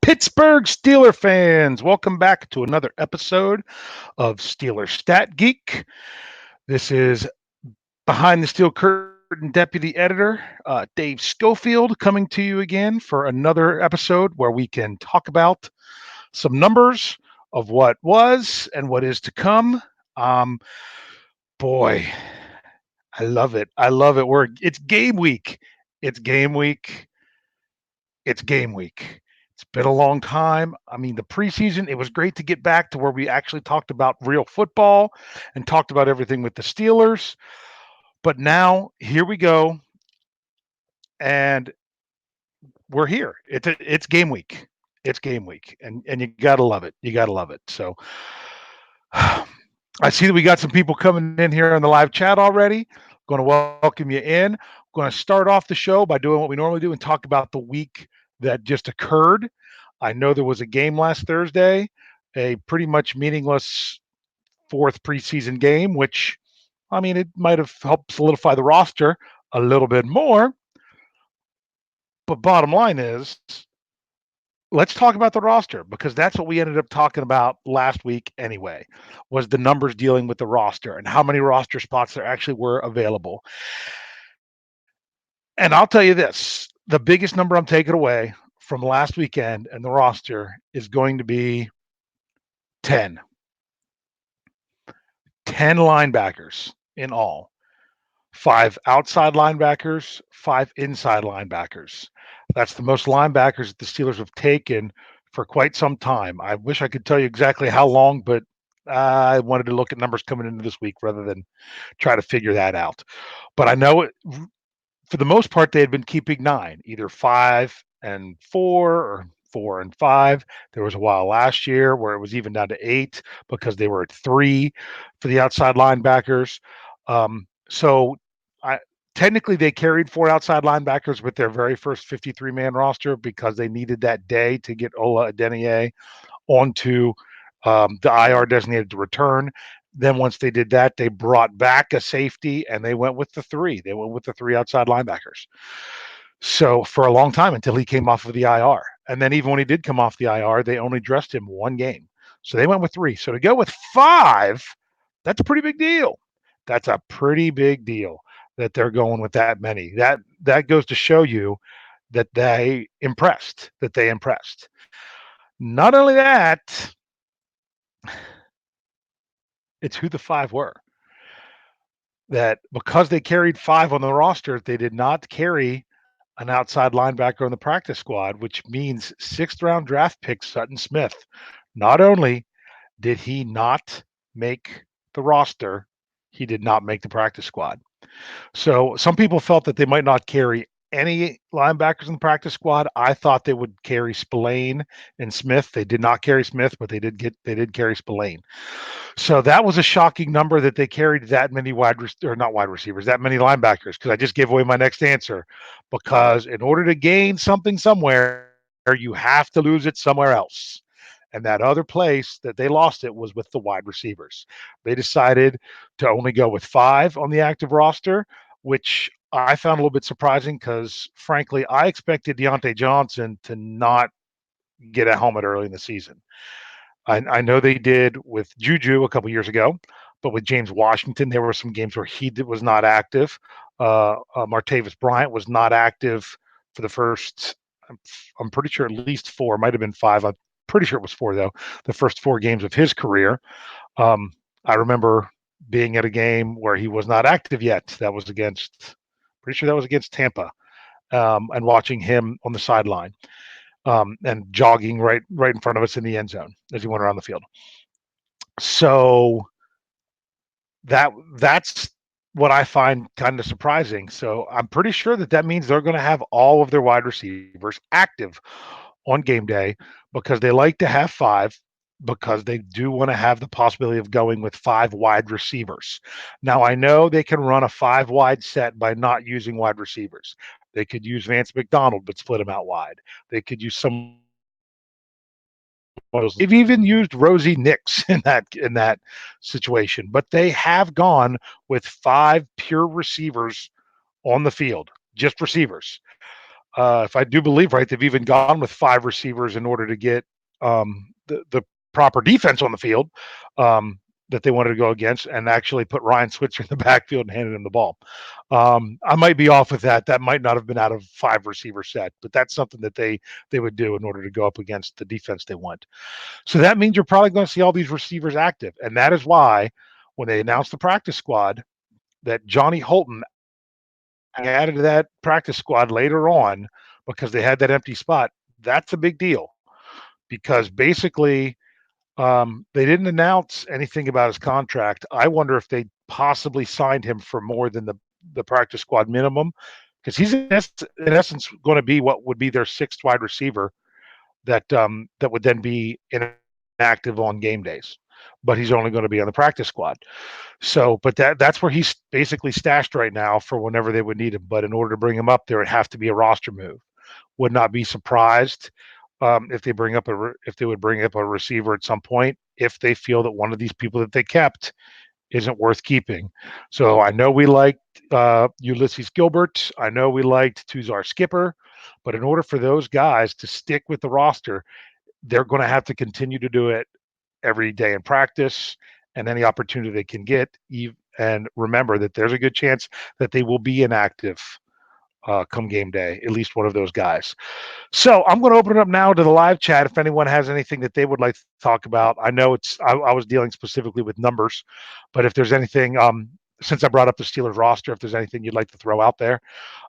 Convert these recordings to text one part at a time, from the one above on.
Pittsburgh Steeler fans, welcome back to another episode of Steeler Stat Geek. This is behind the steel curtain deputy editor, Dave Schofield, coming to you again for another episode where we can talk about some numbers of what was and what is to come. Um, Boy, I love it. I love it. It's game week. It's game week. It's game week. It's been a long time. I mean, the preseason, it was great to get back to where we actually talked about real football and talked about everything with the Steelers. But now here we go, and we're here. It's game week. It's game week, and you gotta love it. You gotta love it. So I see that we got some people coming in here on the live chat already. Going to welcome you in. Going to start off the show by doing what we normally do and talk about the week that just occurred. I know there was a game last Thursday, a pretty much meaningless fourth preseason game, which, I mean, it might have helped solidify the roster a little bit more. But bottom line is, let's talk about the roster because that's what we ended up talking about last week anyway, was the numbers dealing with the roster and how many roster spots there actually were available. And I'll tell you this, the biggest number I'm taking away from last weekend and the roster is going to be 10. 10 linebackers in all. 5 outside linebackers, 5 inside linebackers. That's the most linebackers that the Steelers have taken for quite some time. I wish I could tell you exactly how long, but I wanted to look at numbers coming into this week rather than try to figure that out. But I know for the most part, they had been keeping 9, either 5 and 4 or 4 and 5. There was a while last year where it was even down to 8 because they were at 3 for the outside linebackers. So I technically they carried 4 outside linebackers with their very first 53-man roster because they needed that day to get Ola Adeniyi onto the IR designated to return. Then once they did that, they brought back a safety and they went with the 3. They went with the 3 outside linebackers. So for a long time until he came off of the IR. And then even when he did come off the IR, they only dressed him one game. So they went with 3. So to go with 5, that's a pretty big deal. That's a pretty big deal that they're going with that many. That goes to show you that they impressed, that they impressed. Not only that, it's who the 5 were. That because they carried 5 on the roster, they did not carry an outside linebacker on the practice squad, which means 6th round draft pick Sutton Smith. Not only did he not make the roster, he did not make the practice squad. So some people felt that they might not carry any linebackers in the practice squad. I thought they would carry Spillane and Smith. They did not carry Smith, but they did carry Spillane. So that was a shocking number that they carried that many not wide receivers, that many linebackers. Because I just gave away my next answer. Because in order to gain something somewhere, you have to lose it somewhere else. And that other place that they lost it was with the wide receivers. They decided to only go with 5 on the active roster, which I found a little bit surprising because, frankly, I expected Deontay Johnson to not get a helmet early in the season. I know they did with Juju a couple years ago, but with James Washington, there were some games where he was not active. Martavis Bryant was not active for the first, I'm pretty sure at least 4, might have been 5. I'm pretty sure it was 4, though, the first 4 games of his career. I remember being at a game where he was not active yet. That was pretty sure that was against Tampa, and watching him on the sideline. And jogging right in front of us in the end zone as he went around the field. So that's what I find kind of surprising. So I'm pretty sure that means they're going to have all of their wide receivers active on game day because they like to have 5 because they do want to have the possibility of going with 5 wide receivers. Now I know they can run a 5 wide set by not using wide receivers. They could use Vance McDonald but split him out wide. They could use some of those. They've even used Rosie Nix in that situation, but they have gone with 5 pure receivers on the field, just receivers. if I do believe right, they've even gone with 5 receivers in order to get the proper defense on the field that they wanted to go against, and actually put Ryan Switzer in the backfield and handed him the ball. I might be off with that. That might not have been out of 5 receiver set, but that's something that they would do in order to go up against the defense they want. So that means you're probably going to see all these receivers active, and that is why when they announced the practice squad, that Johnny Holton added to that practice squad later on because they had that empty spot. That's a big deal because basically they didn't announce anything about his contract. I wonder if they possibly signed him for more than the practice squad minimum because he's in essence going to be what would be their 6th wide receiver that would then be inactive on game days, but he's only going to be on the practice squad. So, but that's where he's basically stashed right now for whenever they would need him. But in order to bring him up, there would have to be a roster move. Would not be surprised if they would bring up a receiver at some point if they feel that one of these people that they kept isn't worth keeping. So I know we liked Ulysses Gilbert. I know we liked Tuzar Skipper, but in order for those guys to stick with the roster, they're going to have to continue to do it every day in practice and any opportunity they can get. And remember that there's a good chance that they will be inactive come game day, at least one of those guys. So I'm going to open it up now to the live chat. If anyone has anything that they would like to talk about, I know I was dealing specifically with numbers, but if there's anything, since I brought up the Steelers roster, if there's anything you'd like to throw out there,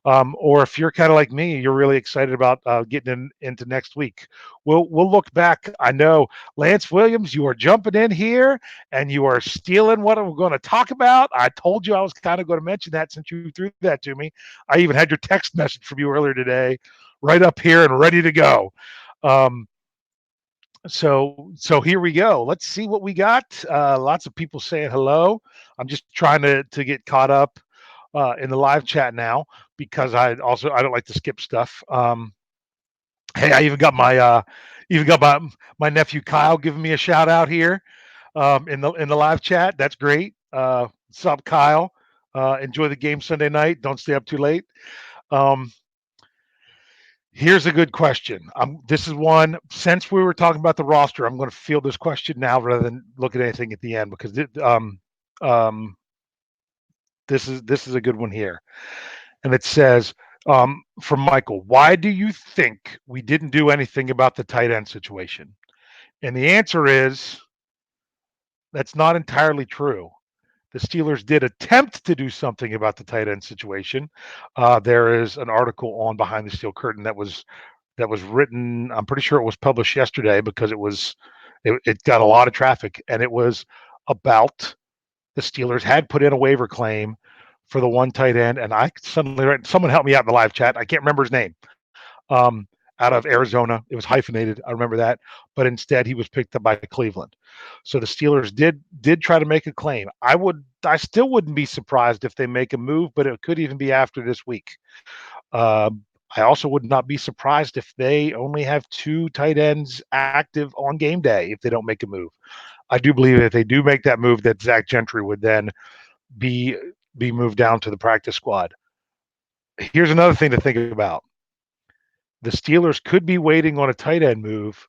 or if you're kind of like me, you're really excited about getting into next week. We'll look back. I know Lance Williams, you are jumping in here and you are stealing what we're going to talk about. I told you I was kind of going to mention that since you threw that to me. I even had your text message from you earlier today, right up here and ready to go. So here we go. Let's see what we got. Lots of people saying hello. I'm just trying to get caught up in the live chat now because I don't like to skip stuff. Hey, I even got my nephew Kyle giving me a shout out here in the live chat. That's great. What's up, Kyle? Enjoy the game Sunday night. Don't stay up too late. Um, Here's a good question. This is one, since we were talking about the roster, I'm going to field this question now rather than look at anything at the end because um, this is a good one here. And it says from Michael, why do you think we didn't do anything about the tight end situation? And the answer is that's not entirely true. The Steelers did attempt to do something about the tight end situation. There is an article on Behind the Steel Curtain that was written. I'm pretty sure it was published yesterday because it got a lot of traffic, and it was about the Steelers had put in a waiver claim for the one tight end, and I suddenly read, someone help me out in the live chat. I can't remember his name. Out of Arizona, it was hyphenated. I remember that, but instead he was picked up by Cleveland. So the Steelers did try to make a claim. I still wouldn't be surprised if they make a move, but it could even be after this week. I also would not be surprised if they only have 2 tight ends active on game day if they don't make a move. I do believe that if they do make that move, that Zach Gentry would then be moved down to the practice squad. Here's another thing to think about. The Steelers could be waiting on a tight end move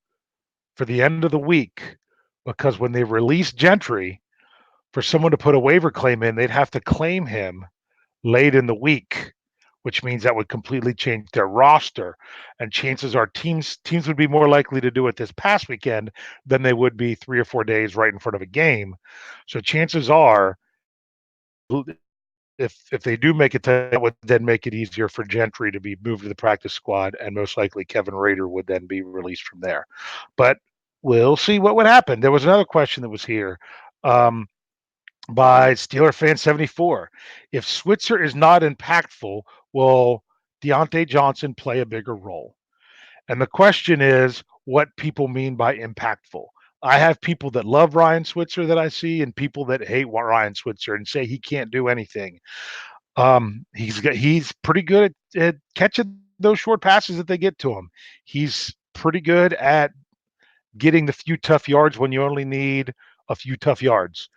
for the end of the week because when they release Gentry, for someone to put a waiver claim in, they'd have to claim him late in the week, which means that would completely change their roster. And chances are teams would be more likely to do it this past weekend than they would be 3 or 4 days right in front of a game. So chances are if they do make it, that would then make it easier for Gentry to be moved to the practice squad, and most likely Kevin Rader would then be released from there. But we'll see what would happen. There was another question that was here by Steeler Fan 74. If Switzer is not impactful, will Deontay Johnson play a bigger role? And the question is what people mean by impactful. I have people that love Ryan Switzer that I see, and people that hate Ryan Switzer and say he can't do anything. He's pretty good at catching those short passes that they get to him. He's pretty good at getting the few tough yards when you only need a few tough yards.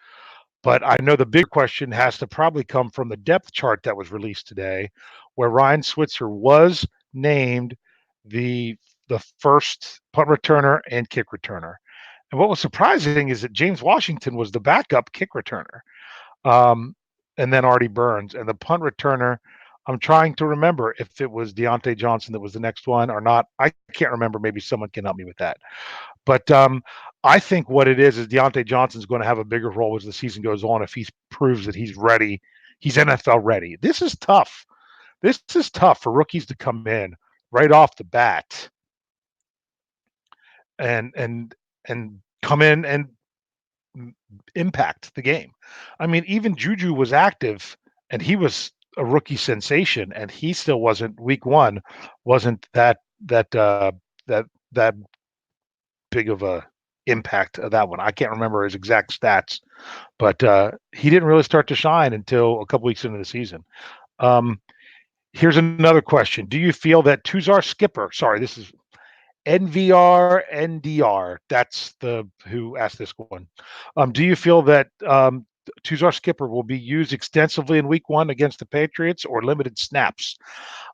But I know the big question has to probably come from the depth chart that was released today, where Ryan Switzer was named the the first punt returner and kick returner. And what was surprising is that James Washington was the backup kick returner, um, and then Artie Burns. And the punt returner, I'm trying to remember if it was Deontay Johnson that was the next one or not. I can't remember. Maybe someone can help me with that. But I think what it is Deontay Johnson's going to have a bigger role as the season goes on if he proves that he's ready. He's NFL ready. This is tough. This is tough for rookies to come in right off the bat and come in and impact the game. I mean, even Juju was active and he was a rookie sensation, and he still wasn't week one, wasn't that that big of a impact of that one. I can't remember his exact stats, but he didn't really start to shine until a couple weeks into the season. Um, Here's another question: do you feel that Tuzar Skipper? Sorry, this is NVR. That's the who asked this one. Do you feel that Tuzar Skipper will be used extensively in Week One against the Patriots or limited snaps?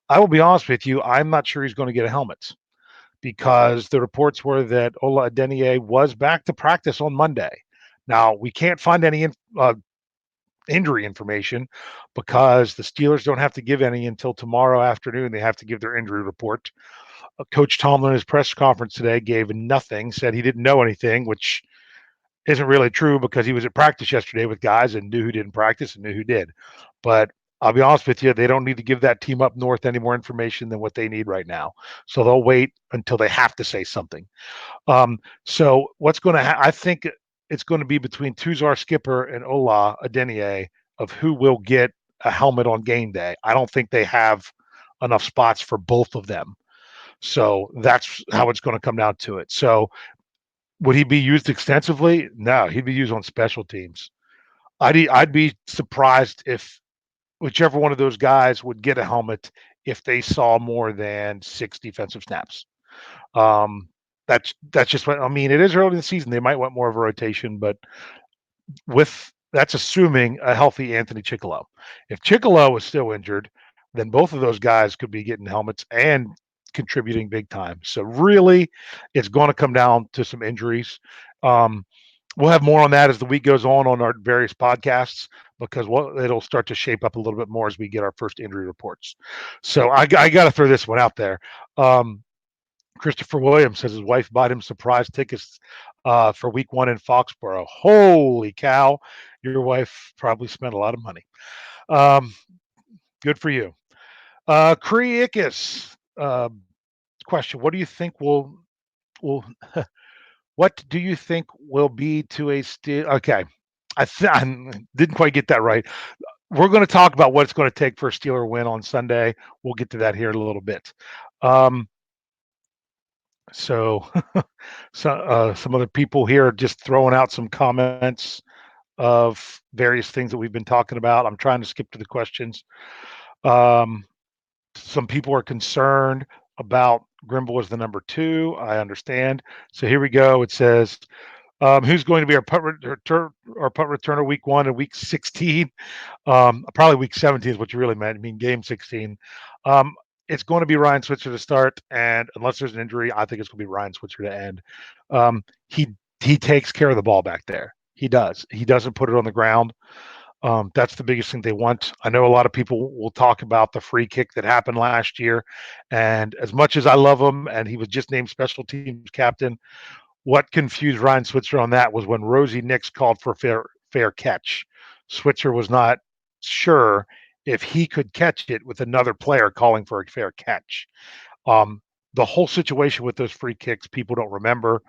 I will be honest with you. I'm not sure he's going to get a helmet because the reports were that Ola Adeniyi was back to practice on Monday. Now we can't find any injury information because the Steelers don't have to give any until tomorrow afternoon. They have to give their injury report. Coach Tomlin, in his press conference today, gave nothing, said he didn't know anything, which isn't really true because he was at practice yesterday with guys and knew who didn't practice and knew who did. But I'll be honest with you, they don't need to give that team up north any more information than what they need right now. So they'll wait until they have to say something. So what's going to I think it's going to be between Tuzar Skipper and Ola Adeniyi of who will get a helmet on game day. I don't think they have enough spots for both of them. So that's how it's going to come down to it. So would he be used extensively? No, he'd be used on special teams. I'd be surprised if whichever one of those guys would get a helmet if they saw more than 6 defensive snaps. Um, that's just what I mean. It is early in the season; they might want more of a rotation, but with that's assuming a healthy Anthony Chickillo. If Chickillo is still injured, then both of those guys could be getting helmets and contributing big time. So really, it's going to come down to some injuries. Um, we'll have more on that as the week goes on our various podcasts because it'll start to shape up a little bit more as we get our first injury reports. So I got to throw this one out there. Christopher Williams says his wife bought him surprise tickets for week one in Foxborough. Holy cow. Your wife probably spent a lot of money. Um, good for you. Cree Ickes, question. What do you think will what do you think will be to a steel? Okay. I didn't quite get that right. We're going to talk about what it's going to take for a Steeler win on Sunday. We'll get to that here in a little bit. Um, so some other people here just throwing out some comments of various things that we've been talking about. I'm trying to skip to the questions. Um, some people are concerned about Grimble as the number 2. I understand. So here we go. It says, who's going to be our punt returner week 1 and week 16? Probably week 17 is what you really meant. I mean, game 16. It's going to be Ryan Switzer to start, and unless there's an injury, I think it's going to be Ryan Switzer to end. He takes care of the ball back there. He does. He doesn't put it on the ground. That's the biggest thing they want. I know a lot of people will talk about the free kick that happened last year, and as much as I love him, and he was just named special teams captain, what confused Ryan Switzer on that was when Rosie Nix called for fair catch. Switzer was not sure if he could catch it with another player calling for a fair catch. Um, the whole situation with those free kicks, people don't remember.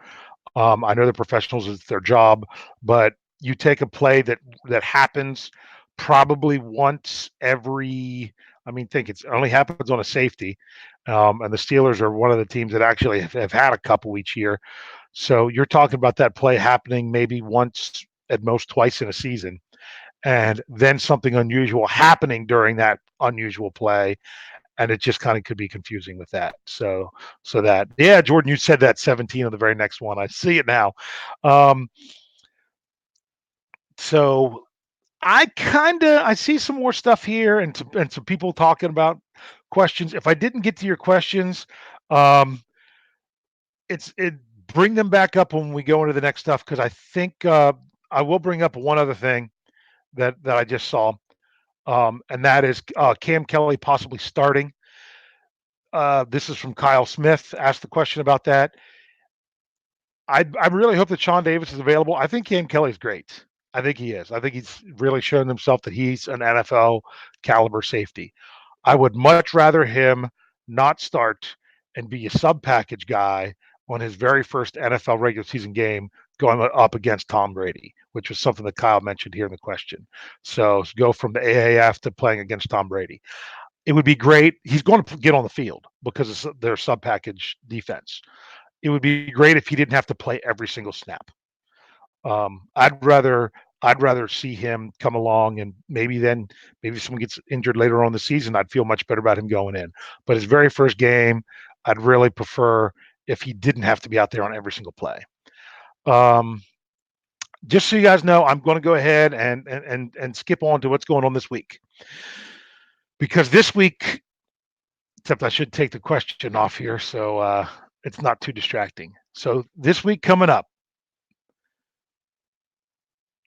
I know the professionals, it's their job, but you take a play that happens probably once every. I mean, think it only happens on a safety, and the Steelers are one of the teams that actually have had a couple each year. So you're talking about that play happening maybe once, at most twice in a season, and then something unusual happening during that unusual play, and it just kind of could be confusing with that. So that, yeah, Jordan, you said that 17 of the very next one. I see it now. Um, so I see some more stuff here and some people talking about questions. If I didn't get to your questions, um, it bring them back up when we go into the next stuff because I think I will bring up one other thing that I just saw, and that is Cam Kelly possibly starting. This is from Kyle Smith. Asked the question about that. I really hope that Sean Davis is available. I think Cam Kelly's great. I think he is. I think he's really shown himself that he's an NFL caliber safety. I would much rather him not start and be a sub package guy on his very first NFL regular season game going up against Tom Brady, which was something that Kyle mentioned here in the question. So go from the AAF to playing against Tom Brady. It would be great. He's going to get on the field because of their sub package defense. It would be great if he didn't have to play every single snap. Um, I'd rather I'd rather see him come along and maybe someone gets injured later on in the season. I'd feel much better about him going in. But his very first game, I'd really prefer if he didn't have to be out there on every single play. Um, just so you guys know, I'm going to go ahead and skip on to what's going on this week because this week, except I should take the question off here so it's not too distracting. So this week coming up,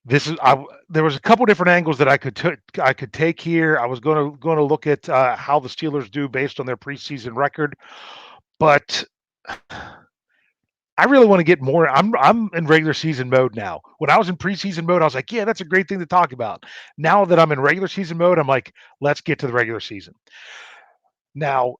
there was a couple different angles that I could take here. I was going to look at how the Steelers do based on their preseason record, but I really want to get more. I'm in regular season mode now. When I was in preseason mode, I was like, yeah, that's a great thing to talk about. Now that I'm in regular season mode, I'm like, let's get to the regular season. Now,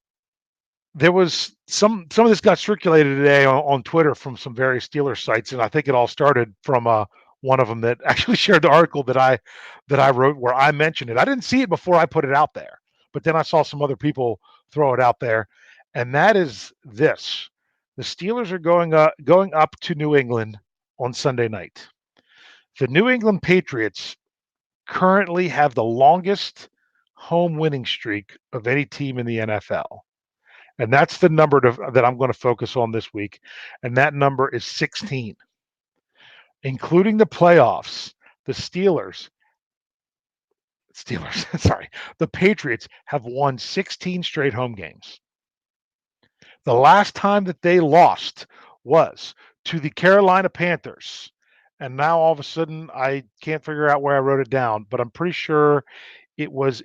there was some of this got circulated today on Twitter from some various Steelers sites, and I think it all started from one of them that actually shared the article that I wrote where I mentioned it. I didn't see it before I put it out there, but then I saw some other people throw it out there, and that is this: the Steelers are going up to New England on Sunday night. The New England Patriots currently have the longest home winning streak of any team in the NFL. And that's the number that I'm going to focus on this week. And that number is 16. Including the playoffs, the sorry, the Patriots have won 16 straight home games. The last time that they lost was to the Carolina Panthers. And now all of a sudden, I can't figure out where I wrote it down, but I'm pretty sure it was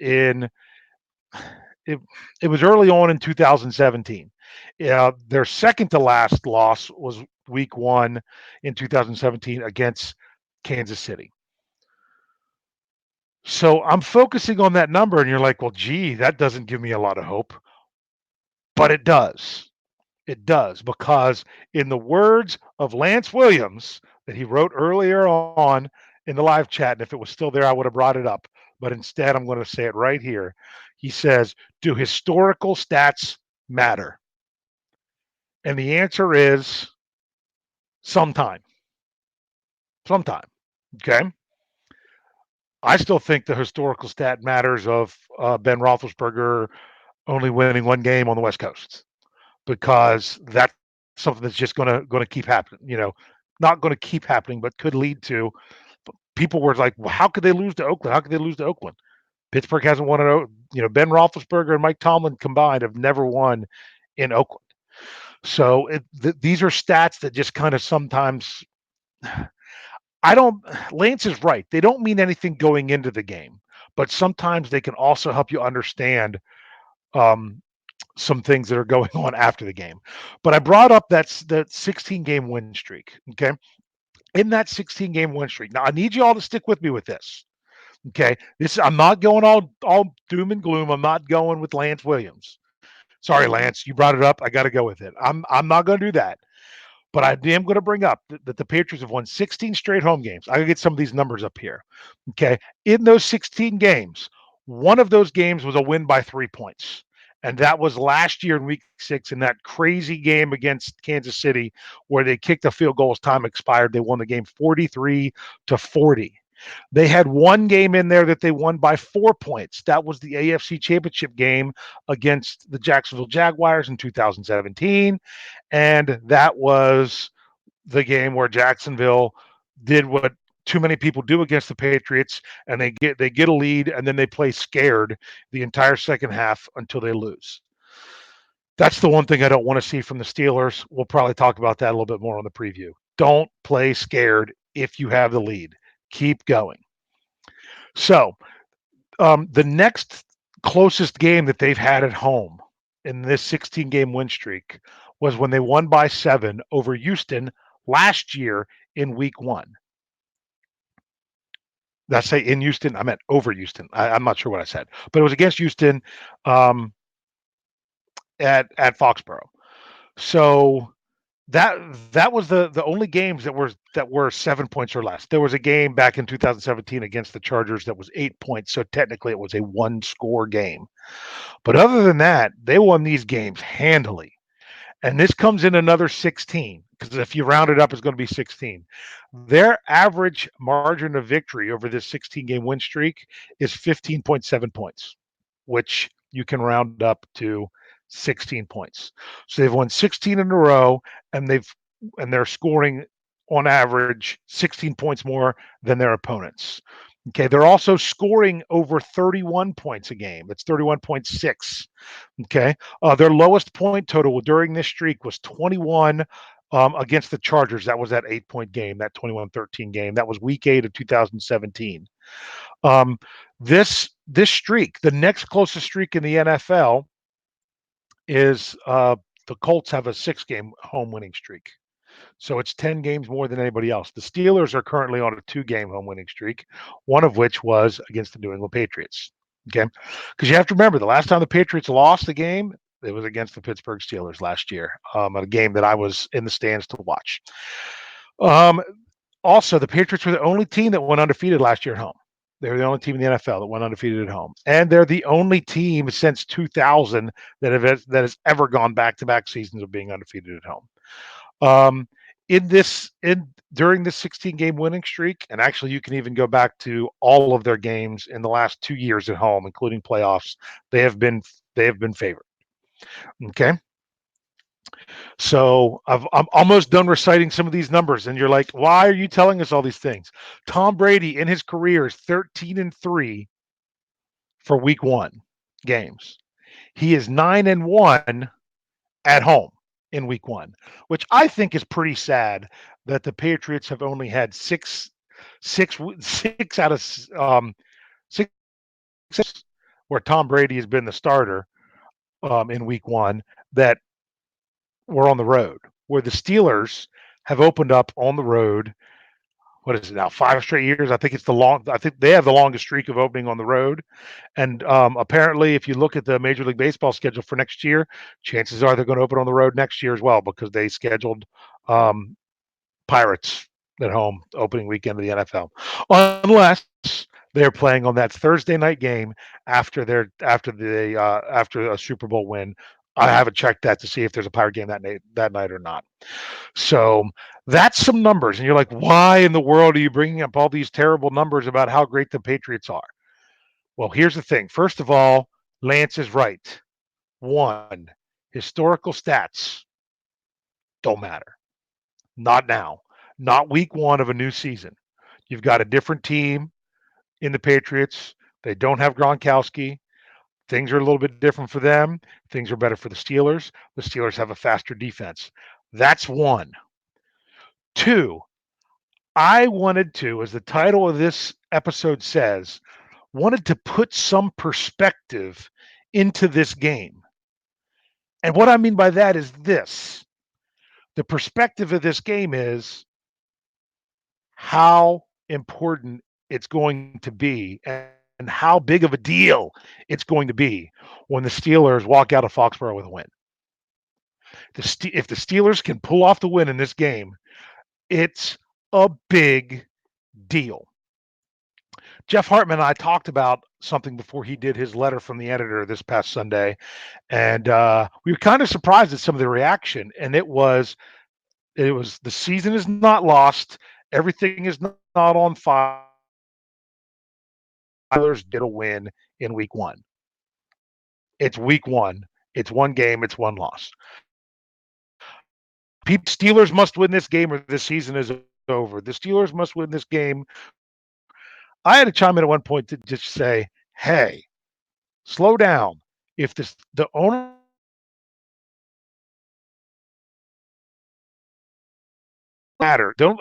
it, it was early on in 2017. Their second to last loss was week 1 in 2017 against Kansas City. So I'm focusing on that number, and you're like, well, gee, that doesn't give me a lot of hope. But it does. It does, because in the words of Lance Williams that he wrote earlier on in the live chat, and if it was still there, I would have brought it up. But instead, I'm going to say it right here. He says, do historical stats matter? And the answer is sometime. Sometime. Okay. I still think the historical stat matters of Ben Roethlisberger only winning one game on the West Coast, because that's something that's just going to keep happening. Not going to keep happening, but could lead to. People were like, well, how could they lose to Oakland? How could they lose to Oakland? Pittsburgh hasn't won it. Ben Roethlisberger and Mike Tomlin combined have never won in Oakland. So these are stats that just kind of sometimes Lance is right. They don't mean anything going into the game, but sometimes they can also help you understand some things that are going on after the game. But I brought up that 16 game win streak. Okay. In that 16 game win streak. Now I need you all to stick with me with this. Okay. I'm not going all doom and gloom. I'm not going with Lance Williams. Sorry, Lance, you brought it up. I got to go with it. I'm not going to do that. But I am going to bring up that the Patriots have won 16 straight home games. I got to get some of these numbers up here. Okay. In those 16 games, one of those games was a win by 3 points. And that was last year in week 6 in that crazy game against Kansas City where they kicked a field goal as time expired. They won the game 43-40. They had one game in there that they won by 4 points. That was the AFC Championship game against the Jacksonville Jaguars in 2017. And that was the game where Jacksonville did what too many people do against the Patriots, and they get a lead, and then they play scared the entire second half until they lose. That's the one thing I don't want to see from the Steelers. We'll probably talk about that a little bit more on the preview. Don't play scared if you have the lead. Keep going. So the next closest game that they've had at home in this 16-game win streak was when they won by 7 over Houston last year in Week 1. Did I say in Houston? I meant over Houston. I'm not sure what I said, but it was against Houston um, at Foxborough. So that was the only games that were 7 points or less. There was a game back in 2017 against the Chargers that was 8 points, so technically it was a one score game. But other than that, they won these games handily. And this comes in another 16 because if you round it up, it's going to be 16. Their average margin of victory over this 16-game win streak is 15.7 points, which you can round up to 16 points. So they've won 16 in a row, and they're scoring on average 16 points more than their opponents. Okay, they're also scoring over 31 points a game. It's 31.6. Okay, their lowest point total during this streak was 21 against the Chargers. That was that 8-point game, that 21-13 game. That was Week 8 of 2017. Um, this streak, the next closest streak in the NFL, is the Colts have a 6-game home winning streak. So it's 10 games more than anybody else. The Steelers are currently on a 2-game home winning streak, one of which was against the New England Patriots. Okay. Because you have to remember the last time the Patriots lost the game, it was against the Pittsburgh Steelers last year, a game that I was in the stands to watch. Um, Also, the Patriots were the only team that went undefeated last year at home. They were the only team in the NFL that went undefeated at home, and they're the only team since 2000 that has ever gone back-to-back seasons of being undefeated at home. Um, in during this 16-game winning streak, and actually you can even go back to all of their games in the last 2 years at home, including playoffs. They have been favored. Okay, so I'm almost done reciting some of these numbers, and you're like, why are you telling us all these things? Tom Brady in his career is 13-3 for Week 1 games. He is 9-1 at home in Week 1, which I think is pretty sad that the Patriots have only had six out of six where Tom Brady has been the starter in Week 1 that were on the road, where the Steelers have opened up on the road. What is it now? 5 straight years. I think they have the longest streak of opening on the road. And apparently, if you look at the Major League Baseball schedule for next year, chances are they're going to open on the road next year as well because they scheduled um, Pirates at home opening weekend of the NFL, unless they're playing on that Thursday night game after a Super Bowl win. I haven't checked that to see if there's a Pirate game that night or not. So that's some numbers, and you're like, why in the world are you bringing up all these terrible numbers about how great the Patriots are? Well, here's the thing. First of all, Lance is right. One, historical stats don't matter. Not now. Not Week 1 of a new season. You've got a different team in the Patriots. They don't have Gronkowski. Things are a little bit different for them. Things are better for the Steelers. The Steelers have a faster defense. That's one. Two, I wanted to, as the title of this episode says, wanted to put some perspective into this game. And what I mean by that is this. The perspective of this game is how important it's going to be and how big of a deal it's going to be when the Steelers walk out of Foxborough with a win. If the Steelers can pull off the win in this game, it's a big deal. Jeff Hartman and I talked about something before he did his letter from the editor this past Sunday, and we were kind of surprised at some of the reaction. And it was the season is not lost, everything is not on fire. Steelers did a win in Week 1. It's Week 1. It's one game. It's one loss. Steelers must win this game or this season is over. The Steelers must win this game. I had to chime in at one point to just say, "Hey, slow down. If the owner matter, don't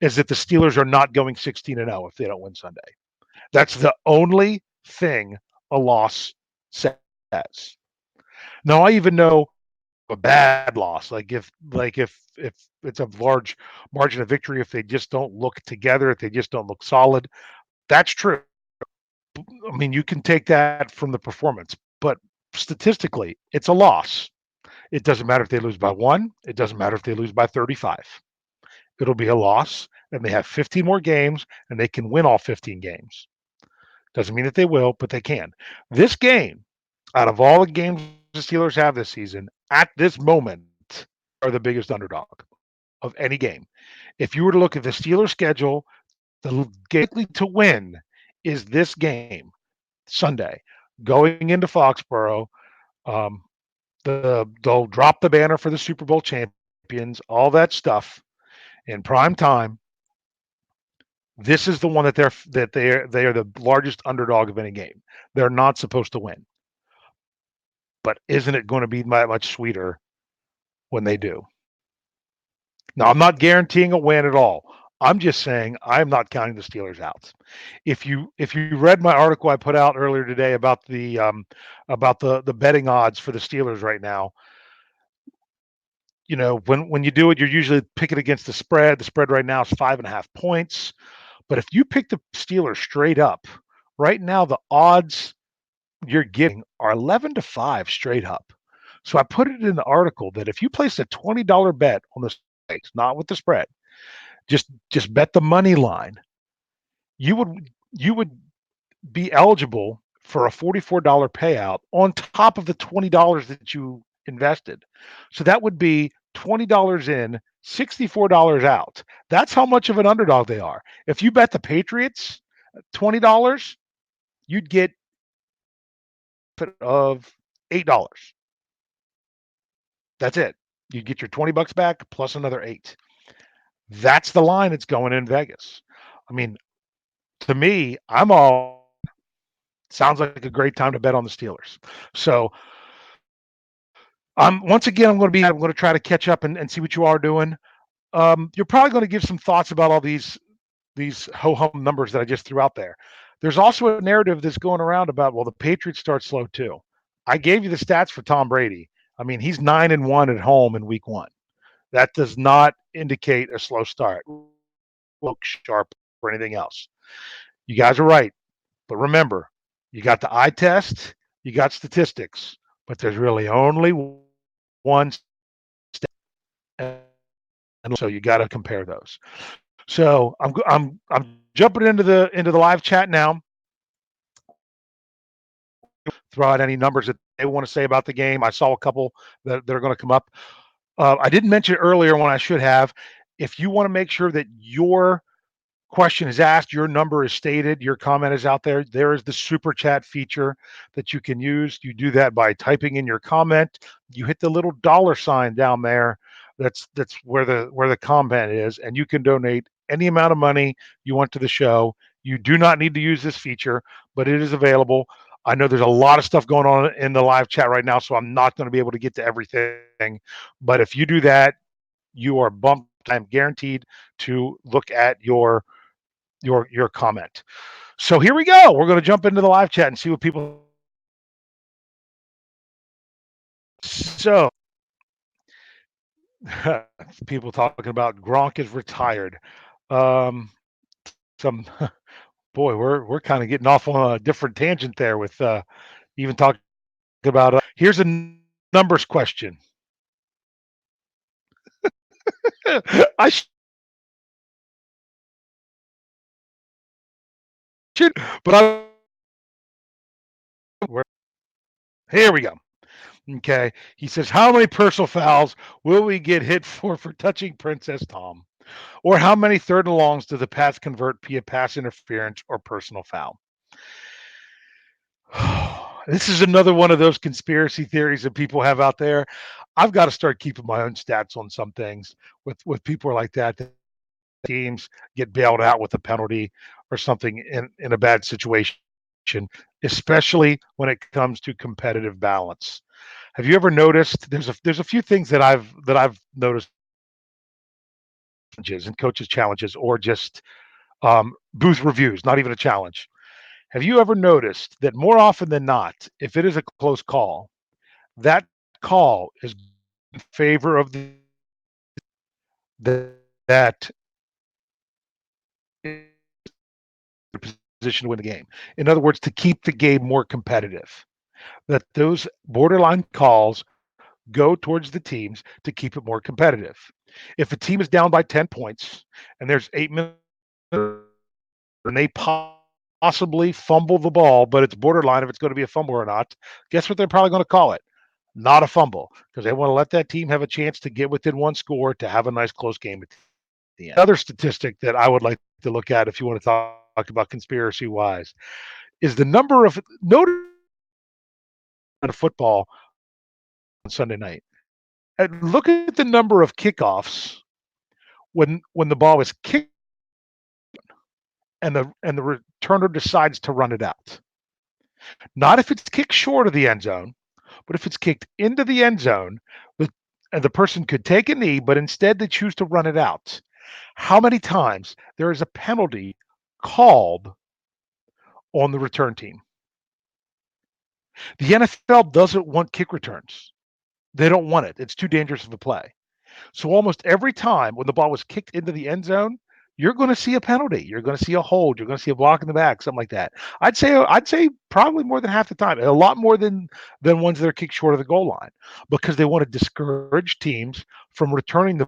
is that the Steelers are not going 16-0 if they don't win Sunday. That's the only thing a loss says. Now I even know a bad loss, like if it's a large margin of victory, if they just don't look together, if they just don't look solid, that's true. I mean, you can take that from the performance, but statistically, it's a loss. It doesn't matter if they lose by 1, it doesn't matter if they lose by 35. It'll be a loss, and they have 15 more games, and they can win all 15 games. Doesn't mean that they will, but they can. This game, out of all the games the Steelers have this season, at this moment, are the biggest underdog of any game. If you were to look at the Steelers schedule, the likely to win is this game Sunday, going into Foxborough. Um, they'll drop the banner for the Super Bowl champions, all that stuff in prime time. This is the one that they are the largest underdog of any game. They're not supposed to win, but isn't it going to be much sweeter when they do? Now, I'm not guaranteeing a win at all. I'm just saying I'm not counting the Steelers out. If you read my article I put out earlier today about the betting odds for the Steelers right now, when you do it, you're usually picking against the spread. The spread right now is 5.5 points. But if you pick the Steelers straight up, right now the odds you're getting are 11-5 straight up. So I put it in the article that if you place a $20 bet on the stakes, not with the spread, just bet the money line, you would be eligible for a $44 payout on top of the $20 that you invested. So that would be $20 in, $64 out. That's how much of an underdog they are. If you bet the Patriots $20, you'd get of $8. That's it. You get your $20 back plus another 8. That's the line that's going in Vegas. I mean, to me, I'm all sounds like a great time to bet on the Steelers. So once again, I'm going to try to catch up and see what you are doing. You're probably going to give some thoughts about all these ho hum numbers that I just threw out there. There's also a narrative that's going around about, well, the Patriots start slow too. I gave you the stats for Tom Brady. I mean, he's 9-1 at home in week 1. That does not indicate a slow start. Look sharp or anything else. You guys are right. But remember, you got the eye test, you got statistics, but there's really only one stat, and so you got to compare those. So I'm jumping into the live chat now. Throw out any numbers that they want to say about the game. I saw a couple that are going to come up. I didn't mention earlier when I should have. If you want to make sure that your question is asked, your number is stated, your comment is out there, there is the super chat feature that you can use. You do that by typing in your comment. You hit the little $ down there. That's where the comment is, and you can donate any amount of money you want to the show. You do not need to use this feature, but it is available. I know there's a lot of stuff going on in the live chat right now, so I'm not going to be able to get to everything. But if you do that, you are bumped. I'm guaranteed to look at your comment. So here we go. We're going to jump into the live chat and see what people. So people talking about Gronk is retired. Some boy, we're kind of getting off on a different tangent there with even talking about. Here's a numbers question. I should, but here we go. Okay. He says, how many personal fouls will we get hit for touching Princess Tom? Or how many third and longs do the Pats convert via pass interference or personal foul? This is another one of those conspiracy theories that people have out there. I've got to start keeping my own stats on some things with people like that teams get bailed out with a penalty or something in a bad situation, especially when it comes to competitive balance. Have you ever noticed there's a few things that I've noticed and coaches challenges or just booth reviews, not even a challenge. Have you ever noticed that more often than not, if it is a close call, that call is in favor of that position to win the game. In other words, to keep the game more competitive. That those borderline calls go towards the teams to keep it more competitive. If a team is down by 10 points and there's 8 minutes and they possibly fumble the ball, but it's borderline if it's going to be a fumble or not, guess what they're probably going to call it? Not a fumble, because they want to let that team have a chance to get within one score to have a nice close game at the end. Another statistic that I would like to look at if you want to talk about conspiracy wise is the number of notice of football on Sunday night. And look at the number of kickoffs when the ball is kicked and the returner decides to run it out. Not if it's kicked short of the end zone, but if it's kicked into the end zone, and the person could take a knee, but instead they choose to run it out. How many times there is a penalty called on the return team? The NFL doesn't want kick returns. They don't want it. It's too dangerous of a play. So almost every time when the ball was kicked into the end zone, you're going to see a penalty. You're going to see a hold. You're going to see a block in the back, something like that. I'd say probably more than half the time, a lot more than ones that are kicked short of the goal line, because they want to discourage teams from returning the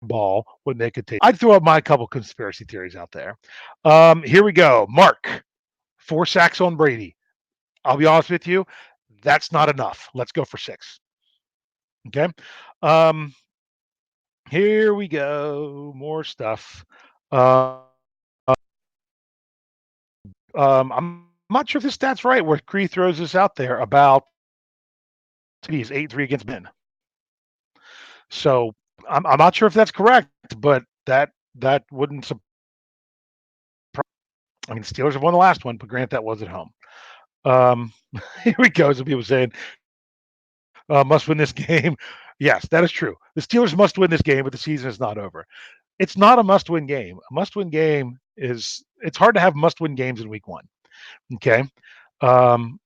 ball when they could take. I'd throw up my couple conspiracy theories out there. Here we go. Mark, 4 sacks on Brady. I'll be honest with you, that's not enough. Let's go for 6. Okay. Um, Here we go. More stuff. Uh, I'm not sure if this stat's right where Cree throws this out there about he's 8-3 against men. So I'm not sure if that's correct, but that wouldn't surprise. I mean, Steelers have won the last one, but grant that was at home. Um, Here we go. Some people saying must win this game. Yes, that is true. The Steelers must win this game, but the season is not over. It's not a must-win game. A must-win game is it's hard to have must-win games in week 1. Okay. Um,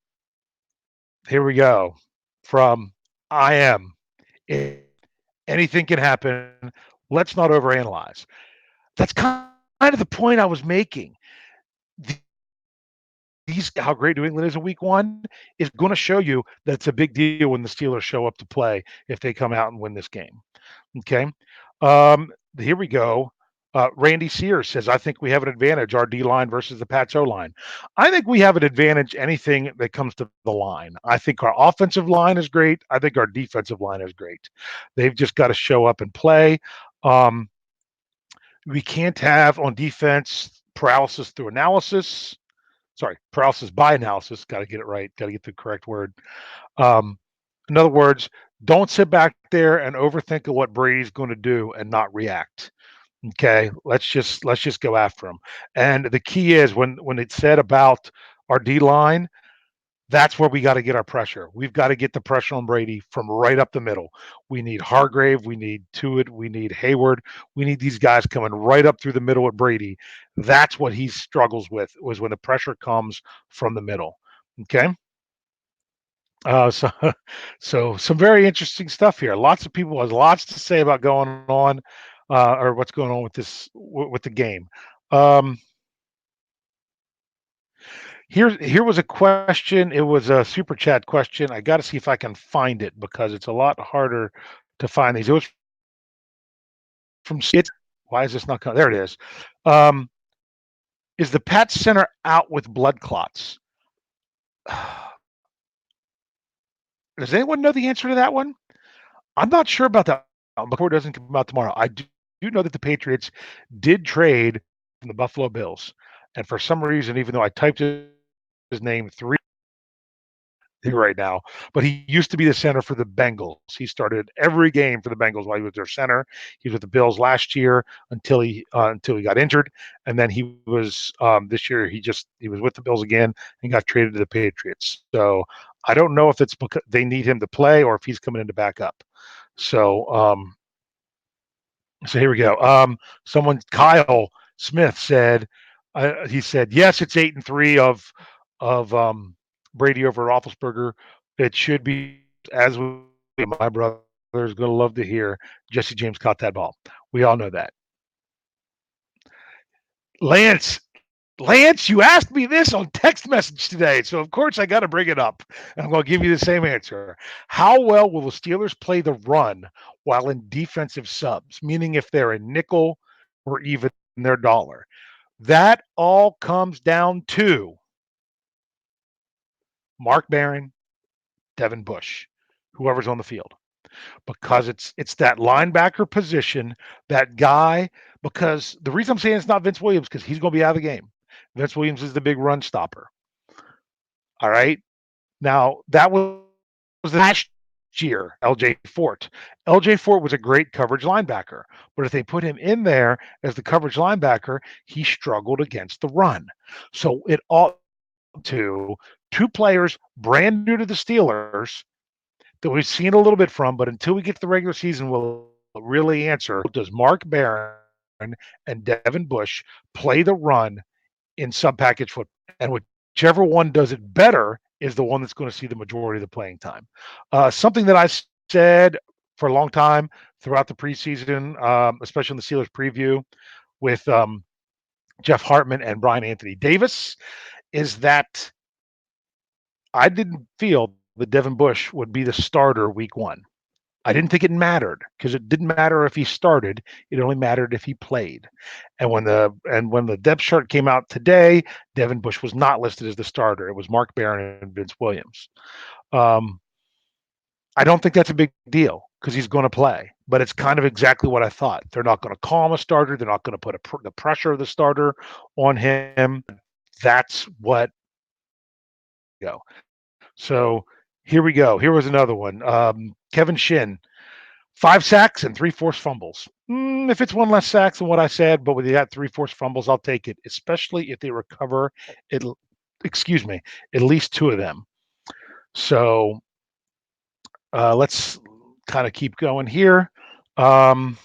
Here we go. From I am. Anything can happen. Let's not overanalyze. That's kind of the point I was making. These how great New England is in week 1 is going to show you that it's a big deal when the Steelers show up to play if they come out and win this game. Okay. Here we go. Randy Sears says, I think we have an advantage, our D line versus the Pats O line. I think we have an advantage anything that comes to the line. I think our offensive line is great. I think our defensive line is great. They've just got to show up and play. Um, we can't have on defense paralysis through analysis. Sorry, paralysis by analysis. Got to get it right. Got to get the correct word. Um, in other words, don't sit back there and overthink of what Brady's going to do and not react. Okay, let's just go after him. And the key is when it's said about our D line, that's where we got to get our pressure. We've got to get the pressure on Brady from right up the middle. We need Hargrave, we need Tuitt, we need Hayward, we need these guys coming right up through the middle at Brady. That's what he struggles with was when the pressure comes from the middle. Okay. So, so some very interesting stuff here. Lots of people has lots to say about going on, or what's going on with this with the game. Um, here was a question. It was a super chat question. I got to see if I can find it because it's a lot harder to find these. It was from it. Why is this not coming? There it is. Is the Pat Center out with blood clots? Does anyone know the answer to that one? I'm not sure about that before it doesn't come out tomorrow. I do know that the Patriots did trade from the Buffalo Bills, and for some reason, even though I typed his name 3, right now, but he used to be the center for the Bengals. He started every game for the Bengals while he was their center. He was with the Bills last year until he got injured, and then he was this year. He was with the Bills again and got traded to the Patriots. So I don't know if it's because they need him to play or if he's coming in to back up. So so here we go. Kyle Smith said, he said, yes, it's 8-3 of Brady over Roethlisberger. It should be as my brother is going to love to hear Jesse James caught that ball. We all know that. Lance, Lance, you asked me this on text message today, so of course I got to bring it up. And I'm going to give you the same answer. How well will the Steelers play the run while in defensive subs, meaning if they're in nickel or even their dollar? That all comes down to Mark Barron, Devin Bush, whoever's on the field, because it's that linebacker position, that guy. Because the reason I'm saying it's not Vince Williams because he's going to be out of the game. Vince Williams is the big run stopper. All right. Now that was last year, LJ Fort. LJ Fort was a great coverage linebacker, but if they put him in there as the coverage linebacker, he struggled against the run. So it ought to two players brand new to the Steelers that we've seen a little bit from, but until we get to the regular season, we'll really answer. Does Mark Barron and Devin Bush play the run in sub package football? And whichever one does it better is the one that's going to see the majority of the playing time. Something that I said for a long time throughout the preseason, especially in the Steelers preview with Jeff Hartman and Brian Anthony Davis, is that I didn't feel that Devin Bush would be the starter week one. I didn't think it mattered because it didn't matter if he started. It only mattered if he played. And when the depth chart came out today, Devin Bush was not listed as the starter. It was Mark Barron and Vince Williams. Um, I don't think that's a big deal because he's going to play, but it's kind of exactly what I thought. They're not going to call him a starter. They're not going to put the pressure of the starter on him. That's what go. So here we go. Here was another one. Kevin Shin, 5 sacks and 3 forced fumbles. If it's one less sacks than what I said, but with that 3 forced fumbles, I'll take it, especially if they recover it. Excuse me, at least 2 of them. So let's kind of keep going here. Someone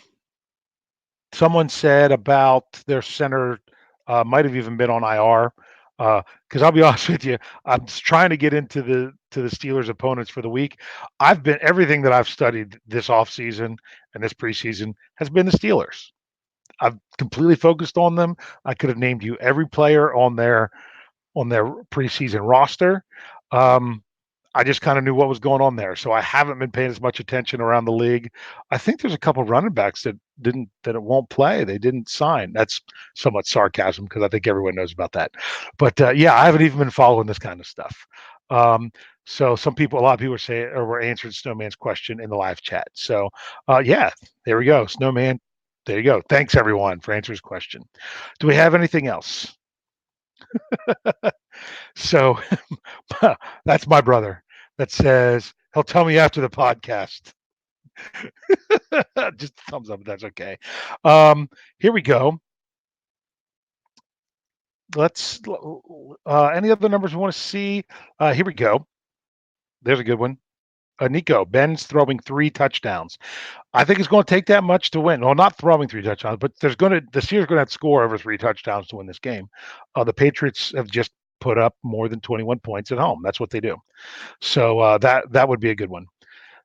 said about their center might have even been on IR. Because I'll be honest with you, I'm just trying to get into the Steelers opponents for the week. Everything that I've studied this offseason and this preseason has been the Steelers. I've completely focused on them. I could have named you every player on their preseason roster. I just kind of knew what was going on there. So I haven't been paying as much attention around the league. I think there's a couple running backs that it won't play. They didn't sign. That's somewhat sarcasm because I think everyone knows about that. But yeah, I haven't even been following this kind of stuff. So a lot of people were answering Snowman's question in the live chat. So yeah, there we go. Snowman, there you go. Thanks everyone for answering his question. Do we have anything else? So that's my brother that says he'll tell me after the podcast. Just a thumbs up, but that's okay. Here we go. Let's any other numbers we want to see? Here we go. There's a good one. Nico, Ben's throwing 3 touchdowns. I think it's going to take that much to win. Well, not throwing 3 touchdowns, but the Steelers going to have to score over 3 touchdowns to win this game. The Patriots have just put up more than 21 points at home. That's what they do. So that would be a good one.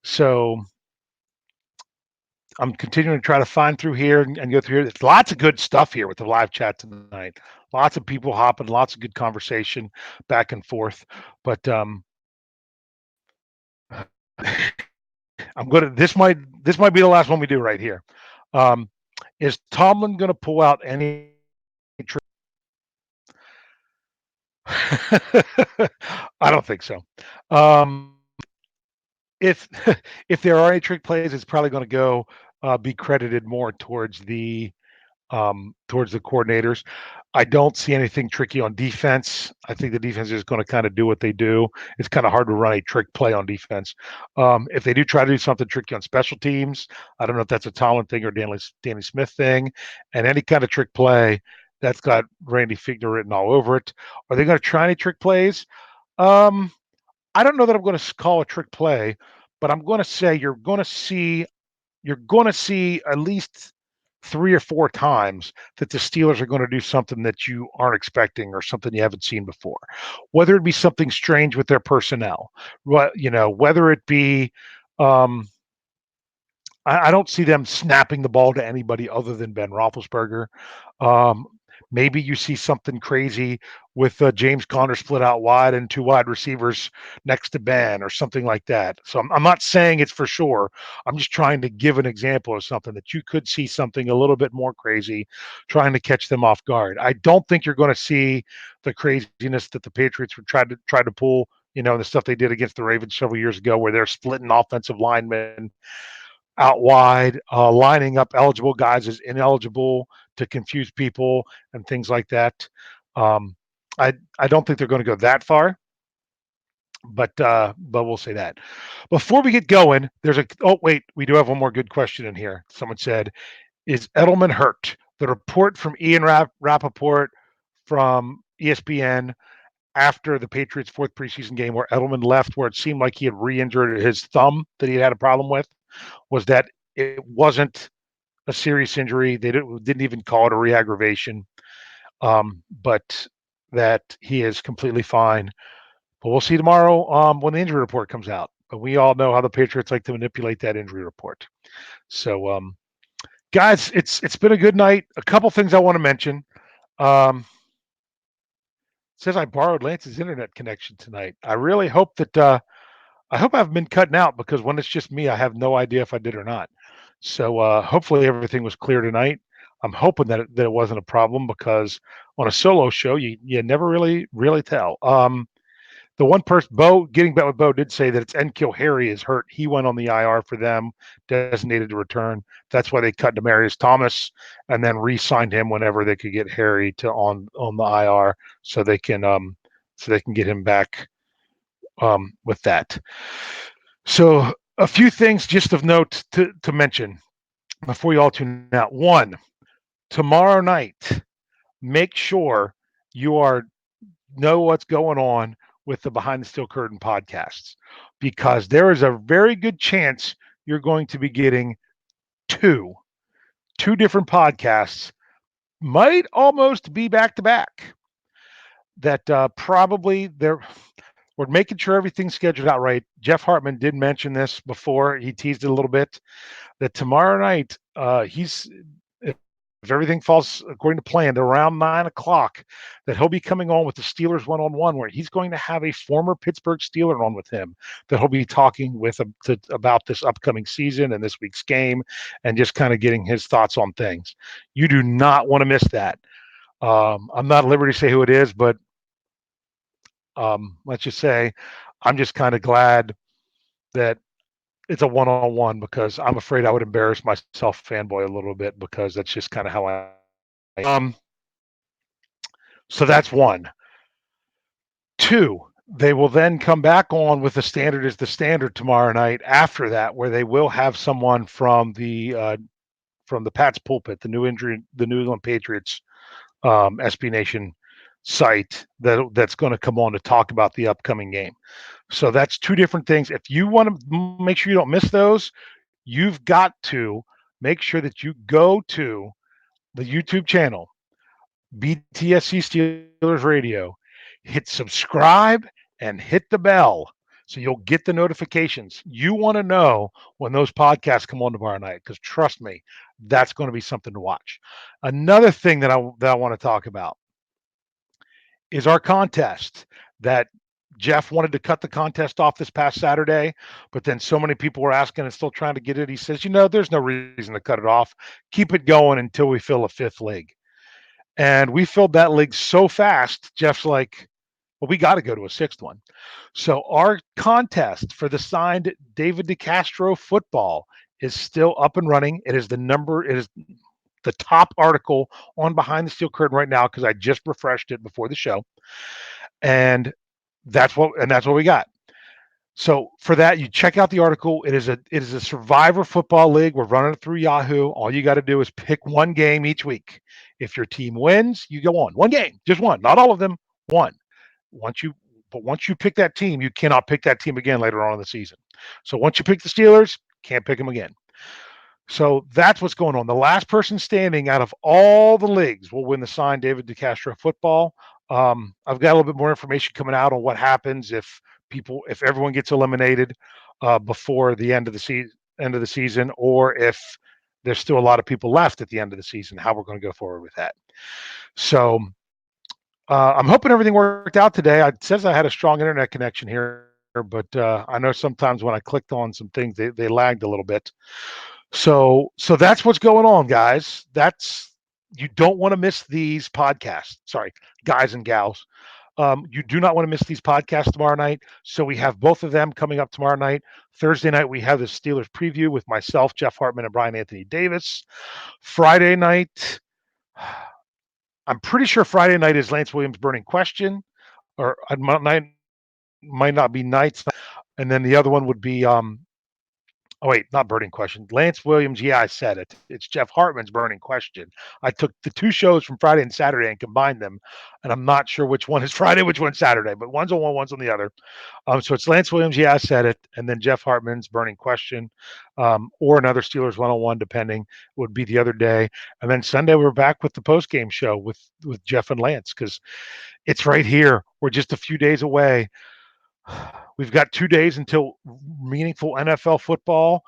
So I'm continuing to try to find through here and go through here. There's lots of good stuff here with the live chat tonight. Lots of people hopping, lots of good conversation back and forth. But this might be the last one we do right here. Is Tomlin going to pull out any trick? I don't think so. If if there are any trick plays, it's probably going to go be credited more towards the coordinators. I don't see anything tricky on defense. I think the defense is going to kind of do what they do. It's kind of hard to run a trick play on defense. If they do try to do something tricky on special teams, I don't know if that's a Tomlin thing or Danny Smith thing. And any kind of trick play, that's got Randy Fichtner written all over it. Are they going to try any trick plays? Um, I don't know that I'm going to call a trick play, but I'm going to say you're going to see at least 3 or 4 times that the Steelers are going to do something that you aren't expecting or something you haven't seen before. Whether it be something strange with their personnel, whether it be um, I don't see them snapping the ball to anybody other than Ben Roethlisberger. Um, Maybe you see something crazy with James Conner split out wide and 2 wide receivers next to Ben or something like that. So I'm not saying it's for sure. I'm just trying to give an example of something that you could see something a little bit more crazy, trying to catch them off guard. I don't think you're going to see the craziness that the Patriots would try to pull. The stuff they did against the Ravens several years ago, where they're splitting offensive linemen out wide, lining up eligible guys as ineligible to confuse people and things like that. Um, I don't think they're going to go that far, but we'll say that. Before we get going, wait, we do have one more good question in here. Someone said, "Is Edelman hurt?" The report from Ian Rappaport from ESPN after the Patriots' fourth preseason game, where Edelman left, where it seemed like he had re-injured his thumb that he had a problem with, was that it wasn't a serious injury. They didn't even call it a re-aggravation, but that he is completely fine. But we'll see tomorrow when the injury report comes out. But we all know how the Patriots like to manipulate that injury report. So, guys, it's been a good night. A couple things I want to mention. Um, says I borrowed Lance's internet connection tonight. I really hope that I hope I've been cutting out, because when it's just me, I have no idea if I did or not. So hopefully everything was clear tonight. I'm hoping that it wasn't a problem, because on a solo show, you never really tell. The one person, Bo, getting back with Bo, did say that it's N'Keal Harry is hurt. He went on the IR for them, designated to return. That's why they cut Demaryius Thomas and then re-signed him whenever they could get Harry to on the IR, so they can get him back with that. So a few things just of note to mention before you all tune out. One, tomorrow night, make sure you know what's going on with the Behind the Steel Curtain podcasts, because there is a very good chance you're going to be getting two different podcasts, might almost be back to back. That probably we're making sure everything's scheduled out right. Jeff Hartman did mention this before. He teased it a little bit, that tomorrow night, if everything falls according to plan, around 9 o'clock, that he'll be coming on with the Steelers one-on-one, where he's going to have a former Pittsburgh Steeler on with him, that he'll be talking with him about this upcoming season and this week's game, and just kind of getting his thoughts on things. You do not want to miss that. I'm not at liberty to say who it is, but let's just say I'm just kind of glad that it's a one-on-one, because I'm afraid I would embarrass myself, fanboy, a little bit, because that's just kind of how I am. So that's one. Two, they will then come back on with the Standard is the Standard tomorrow night after that, where they will have someone from the Pat's Pulpit, the New England Patriots SB Nation site, that's going to come on to talk about the upcoming game. So that's two different things. If you want to make sure you don't miss those, you've got to make sure that you go to the YouTube channel, BTSC Steelers Radio, hit subscribe and hit the bell so you'll get the notifications. You want to know when those podcasts come on tomorrow night, because trust me, that's going to be something to watch. Another thing that I want to talk about is our contest that Jeff wanted to cut the contest off this past Saturday, but then so many people were asking and still trying to get it. He says, there's no reason to cut it off. Keep it going until we fill a fifth league. And we filled that league so fast, Jeff's like, well, we got to go to a sixth one. So our contest for the signed David DeCastro football is still up and running. It is the the top article on Behind the Steel Curtain right now because I just refreshed it before the show, and that's what we got. So for that, you check out the article. It is a Survivor Football League. We're running it through Yahoo. All you got to do is pick one game each week. If your team wins, you go on. One game, just one, not all of them. One. Once you once you pick that team, you cannot pick that team again later on in the season. So once you pick the Steelers, can't pick them again. So that's what's going on. The last person standing out of all the leagues will win the signed David DeCastro football. I've got a little bit more information coming out on what happens if everyone gets eliminated before the end of the season, or if there's still a lot of people left at the end of the season. How we're going to go forward with that. So I'm hoping everything worked out today. It says I had a strong internet connection here, but I know sometimes when I clicked on some things, they lagged a little bit. So that's what's going on, guys. You don't want to miss these podcasts. Sorry, guys and gals. You do not want to miss these podcasts tomorrow night. So we have both of them coming up tomorrow night. Thursday night, we have the Steelers preview with myself, Jeff Hartman, and Brian Anthony Davis. Friday night, I'm pretty sure Friday night is Lance Williams' burning question, or might not be nights. And then the other one would be oh wait, not burning question. Lance Williams, yeah, I said it. It's Jeff Hartman's burning question. I took the two shows from Friday and Saturday and combined them, and I'm not sure which one is Friday, which one's Saturday, but one's on one, one's on the other. So it's Lance Williams, yeah, I said it, and then Jeff Hartman's burning question, or another Steelers one-on-one, depending, would be the other day. And then Sunday we're back with the post-game show with Jeff and Lance because it's right here. We're just a few days away. We've got 2 days until meaningful NFL football,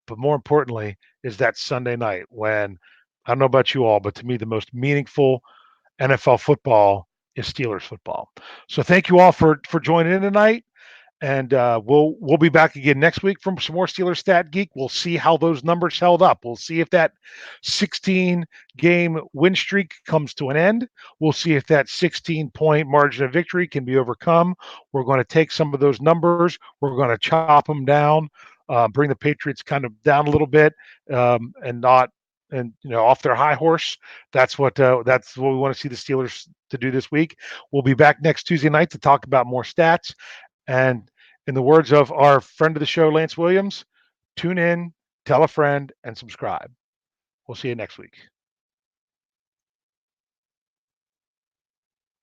but more importantly is that Sunday night when, I don't know about you all, but to me the most meaningful NFL football is Steelers football. So thank you all for joining in tonight. And we'll be back again next week from some more Steelers Stat Geek. We'll see how those numbers held up. We'll see if that 16-game win streak comes to an end. We'll see if that 16-point margin of victory can be overcome. We're going to take some of those numbers. We're going to chop them down, bring the Patriots kind of down a little bit, and not off their high horse. That's what we want to see the Steelers to do this week. We'll be back next Tuesday night to talk about more stats. And in the words of our friend of the show, Lance Williams, tune in, tell a friend, and subscribe. We'll see you next week.